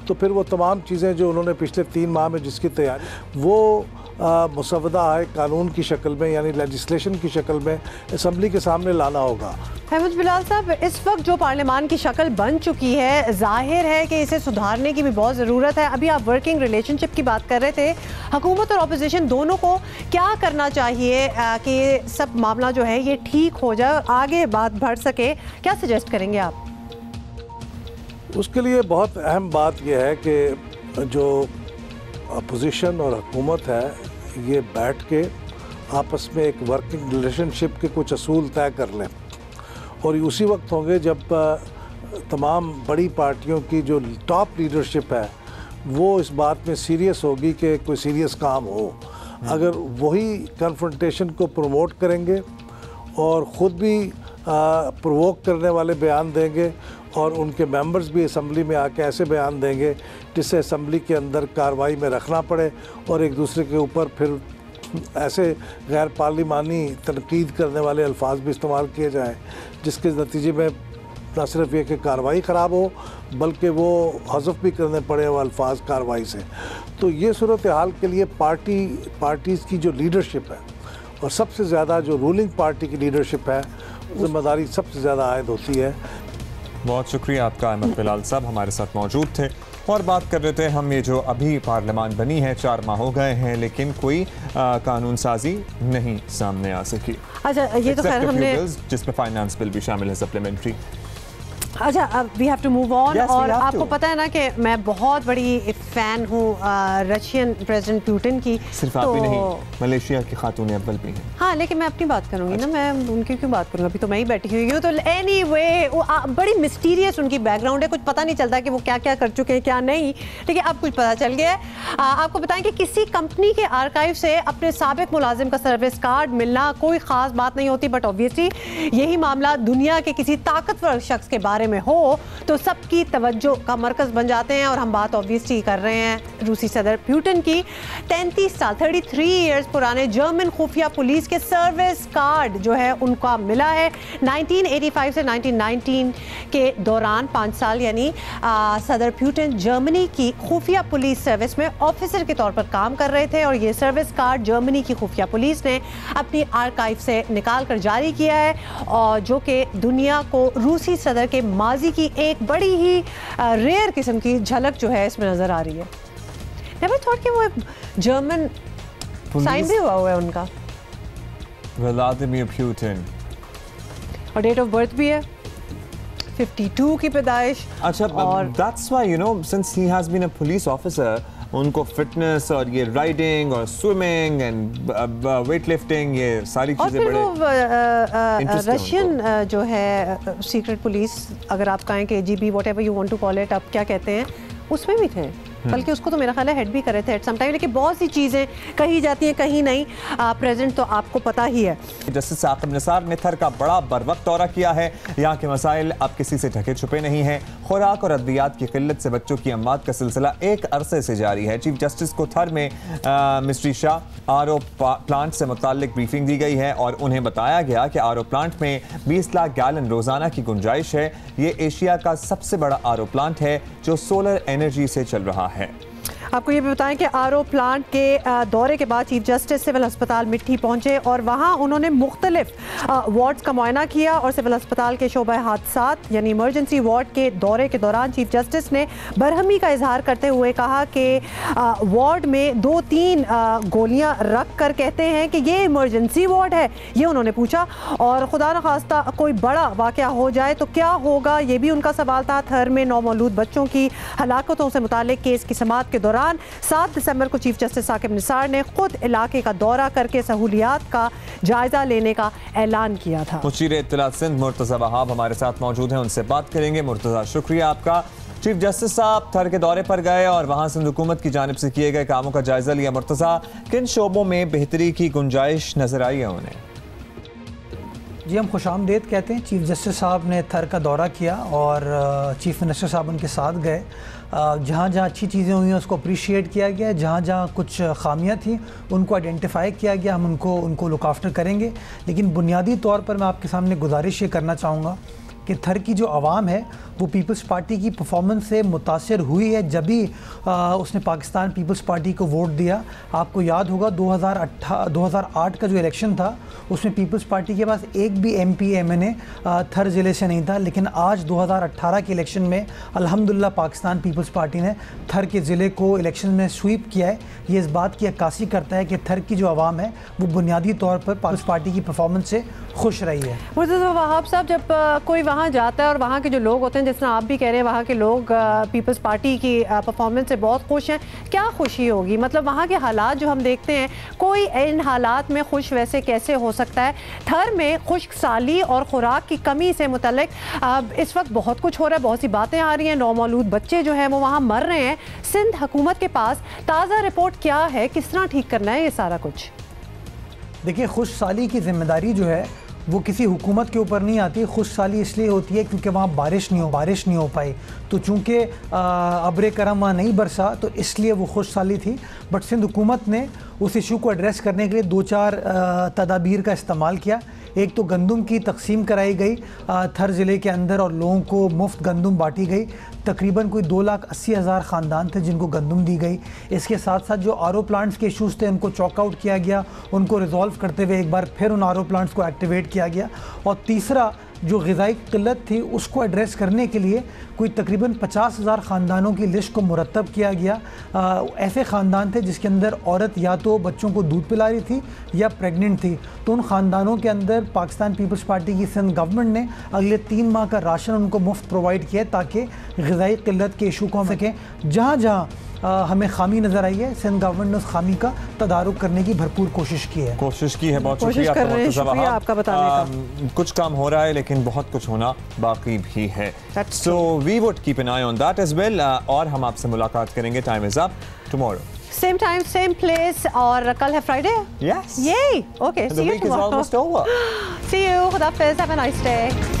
तो फिर वो तमाम चीज़ें जो उन्होंने पिछले 3 माह में जिसकी तैयारी वो मुसवदा है कानून की शक्ल में यानी लेजिस्लेशन की शक्ल में असम्बली के सामने लाना होगा। अहमद बिलाल साहब, इस वक्त जो पार्लियामान की शक्ल बन चुकी है, जाहिर है कि इसे सुधारने की भी बहुत ज़रूरत है। अभी आप वर्किंग रिलेशनशिप की बात कर रहे थे, हुकूमत और अपोजिशन दोनों को क्या करना चाहिए कि सब मामला जो है ये ठीक हो जाए, आगे बात बढ़ सके, क्या सजेस्ट करेंगे आप? उसके लिए बहुत अहम बात यह है कि जो अपोजिशन और हुकूमत है ये बैठ के आपस में एक वर्किंग रिलेशनशिप के कुछ असूल तय कर लें और ये उसी वक्त होंगे जब तमाम बड़ी पार्टियों की जो टॉप लीडरशिप है वो इस बात में सीरियस होगी कि कोई सीरियस काम हो। अगर वही कन्फ्रंटेशन को प्रमोट करेंगे और ख़ुद भी प्रोवोक करने वाले बयान देंगे और उनके मेंबर्स भी असम्बली में आके ऐसे बयान देंगे जिससे असम्बली के अंदर कार्रवाई में रखना पड़े और एक दूसरे के ऊपर फिर ऐसे गैर पार्लिमानी तनकीद करने वाले अल्फाज भी इस्तेमाल किए जाएं जिसके नतीजे में न सिर्फ ये कि कार्रवाई ख़राब हो बल्कि वो हज़फ भी करने पड़े वो अल्फाज कार्रवाई से। तो ये सूरत हाल के लिए पार्टीज़ की जो लीडरशिप है और सबसे ज़्यादा जो रूलिंग पार्टी की लीडरशिप है जिम्मेदारी सबसे ज़्यादा आयद होती है। बहुत शुक्रिया आपका अहमद बिलाल साहब, हमारे साथ मौजूद थे और बात कर रहे थे हम ये जो अभी पार्लियामान बनी है 4 माह हो गए हैं लेकिन कोई कानून साजी नहीं सामने आ सकी। अच्छा, ये तो खैर हमने जिसमें फाइनेंस बिल भी शामिल है सप्लीमेंट्री। अच्छा, we have to move on. और आपको पता है ना कि मैं बहुत बड़ी फ़ैन हूँ रशियन प्रेसिडेंट पुतिन की। सिर्फ आप ही नहीं, मलेशिया की खातून अव्वल भी हैं। हाँ, लेकिन मैं अपनी बात करूँगी ना, मैं उनकी क्यों बात करूँगी, अभी तो मैं ही बैठी हुई हूँ। तो एनीवे बड़ी मिस्टीरियस उनकी बैकग्राउंड है, कुछ पता नहीं चलता कि वो क्या क्या कर चुके हैं क्या नहीं, लेकिन अब कुछ पता चल गया है। आपको बताएं कि किसी कंपनी के आर्काइव से अपने साबिक मुलाजिम का सर्विस कार्ड मिलना कोई ख़ास बात नहीं होती, बट ऑब्वियसली यही मामला दुनिया के किसी ताकतवर शख्स के बारे में हो तो सबकी तवज्जो का मरकज बन जाते हैं। और हम बात ऑब्वियसली कर रहे हैं रूसी सदर पुतिन की। 33 इयर्स पुराने जर्मन खुफिया पुलिस के सर्विस कार्ड जो है उनका मिला है। 1985 से 1919 के दौरान 5 साल यानी सदर पुतिन जर्मनी की खुफिया पुलिस सर्विस में ऑफिसर के तौर पर काम कर रहे थे और ये सर्विस कार्ड जर्मनी की खुफिया पुलिस ने अपनी आर्काइव से निकाल कर जारी किया है और जो कि दुनिया को रूसी सदर के माजी की एक बड़ी ही रेयर किस्म की झलक जो है इसमें नजर आ रही है। नेवर थॉट कि वो जर्मन साइन भी हुआ है उनका, व्लादिमीर पुतिन, और डेट ऑफ बर्थ भी है 52 की पैदाइश। अच्छा, और that's why you know since he has been a police officer उनको फिटनेस और ये राइडिंग और स्विमिंग एंड वेट लिफ्टिंग ये सारी चीजें बड़े रशियन जो है सीक्रेट पुलिस, अगर आप कहें कि GB whatever you want to call it, आप क्या कहते हैं, उसमें भी थे, बल्कि उसको तो मेरा ख्याल है हेड भी करे थे एट सम टाइम। लेकिन बहुत सी चीज़ें कही जाती हैं कहीं नहीं। प्रेजेंट तो आपको पता ही है। जस्टिस साकिब निसार ने थर का बड़ा बरवक्त दौरा किया है। यहाँ के मसाइल अब किसी से ढके छुपे नहीं हैं। खुराक और अद्वियात की किल्लत से बच्चों की अमवात का सिलसिला एक अरसे से जारी है। चीफ जस्टिस को थर में मिस्ट्री शाह आरओ प्लांट से मुताल्लिक ब्रीफिंग दी गई है और उन्हें बताया गया कि आरओ प्लांट में 20 लाख गैलन रोजाना की गुंजाइश है। ये एशिया का सबसे बड़ा आरओ प्लांट है जो सोलर एनर्जी से चल रहा है। आपको ये भी बताएं कि आरओ प्लांट के दौरे के बाद चीफ जस्टिस सिविल अस्पताल मिट्टी पहुंचे और वहां उन्होंने मुख्तलिफ वार्ड्स का मुआयना किया और सिविल अस्पताल के शोबा हादसात यानी इमरजेंसी वार्ड के दौरे के दौरान चीफ जस्टिस ने बरहमी का इजहार करते हुए कहा कि वार्ड में 2-3 गोलियां रख कर कहते हैं कि ये इमरजेंसी वार्ड है। ये उन्होंने पूछा और खुदा न खास्ता कोई बड़ा वाक़या हो जाए तो क्या होगा, ये भी उनका सवाल था। थर में 9 मौलूद बच्चों की हलाकतों से मुतालिक केस की समाअत के दौरान 7 दिसंबर को चीफ जस्टिस साकिब निसार ने खुद इलाके का दौरा करके सहूलियात का जायजा लेने का ऐलान किया था। मुशीर इत्तलात सिंध मुर्तज़ा वहाब हमारे साथ मौजूद हैं, उनसे बात करेंगे। मुर्तज़ा, शुक्रिया आपका। चीफ जस्टिस साहब थर के दौरे पर गए और वहां सिंध हुकूमत की जानिब से किए गए कामों का जायजा लिया। मुर्तज़ा, किन शोबों में बेहतरी की गुंजाइश नजर आई है उन्हें? जी, हम खुशामदीद कहते हैं। चीफ जस्टिस साहब ने थर का दौरा किया और चीफ मिनिस्टर साहब उनके साथ गए। जहाँ जहाँ अच्छी चीज़ें हुई हैं उसको अप्रिशिएट किया गया, जहाँ जहाँ कुछ खामियां थी उनको आइडेंटिफाई किया गया। हम उनको लुक आफ्टर करेंगे। लेकिन बुनियादी तौर पर मैं आपके सामने गुजारिश ये करना चाहूँगा कि थर की जो आवाम है वो पीपल्स पार्टी की परफॉर्मेंस से मुतासिर हुई है जब भी उसने पाकिस्तान पीपल्स पार्टी को वोट दिया। आपको याद होगा 2008 का जो इलेक्शन था उसमें पीपल्स पार्टी के पास एक भी MP MNA थर ज़िले से नहीं था। लेकिन आज 2018 के इलेक्शन में अल्हम्दुलिल्लाह पाकिस्तान पीपल्स पार्टी ने थर के ज़िले को इलेक्शन में स्वीप किया है। ये इस बात की अक्कासी करता है कि थर की जो आवाम है वो बुनियादी तौर पर पीपल्स पार्टी की परफॉर्मेंस से खुश रही है। मुर्तज़ा वहाब साहब, जब कोई वहाँ जाता है और वहाँ के जो लोग होते हैं, जिस तरह आप भी कह रहे हैं वहाँ के लोग पीपल्स पार्टी की परफॉर्मेंस से बहुत खुश हैं, क्या खुशी होगी? मतलब वहाँ के हालात जो हम देखते हैं, कोई इन हालात में खुश वैसे कैसे हो सकता है? थर में खुश्क साली और खुराक की कमी से मुतल्लिक इस वक्त बहुत कुछ हो रहा है, बहुत सी बातें आ रही हैं। 9 मौलूद बच्चे जो हैं वो वहाँ मर रहे हैं। सिंध हुकूमत के पास ताज़ा रिपोर्ट क्या है, किस तरह ठीक करना है ये सारा कुछ? देखिए, खुश साली की जिम्मेदारी जो है वो किसी हुकूमत के ऊपर नहीं आती। खुशहाली इसलिए होती है क्योंकि वहाँ बारिश नहीं हो पाई। तो चूँकि अब्र करम वहाँ नहीं बरसा तो इसलिए वो खुशहाली थी। बट सिंध हुकूमत ने उस इशू को एड्रेस करने के लिए 2-4 तदाबीर का इस्तेमाल किया। एक तो गंदम की तकसीम कराई गई थर ज़िले के अंदर और लोगों को मुफ्त गंदम बांटी गई। तकरीबन कोई 2,80,000 ख़ानदान थे जिनको गंदम दी गई। इसके साथ साथ जो आरओ प्लांट्स के इशूज़ थे उनको चॉकआउट किया गया, उनको रिजॉल्व करते हुए एक बार फिर उन आरओ प्लांट्स को एक्टिवेट किया गया। और तीसरा जो ग़िज़ाई किल्लत थी उसको एड्रेस करने के लिए कोई तकरीबन 50,000 ख़ानदानों की लिस्ट को मुरतब किया गया। ऐसे ख़ानदान थे जिसके अंदर औरत या तो बच्चों को दूध पिला रही थी या प्रेग्नेंट थी। तो उन ख़ानदानों के अंदर पाकिस्तान पीपल्स पार्टी की सिंध गवर्नमेंट ने अगले 3 माह का राशन उनको मुफ्त प्रोवाइड किया ताकि ग़िज़ाई किल्लत के इशू को हम सकें। जहाँ जहाँ हमें खामी नज़र आई है, सिंध गवर्नमेंट ने उस खामी का तदारुक करने की भरपूर कोशिश की है। बहुत शुक्रिया आपका बताने का। कुछ काम हो रहा है लेकिन बहुत कुछ होना बाकी भी है। So we would keep an eye on that as well. और हम आपसे मुलाकात करेंगे। Time is up. Tomorrow same time same place. और कल है फ्राइडे। यस, ये okay, see you tomorrow. See you, खुदा हाफिज़, हैव अ नाइस डे।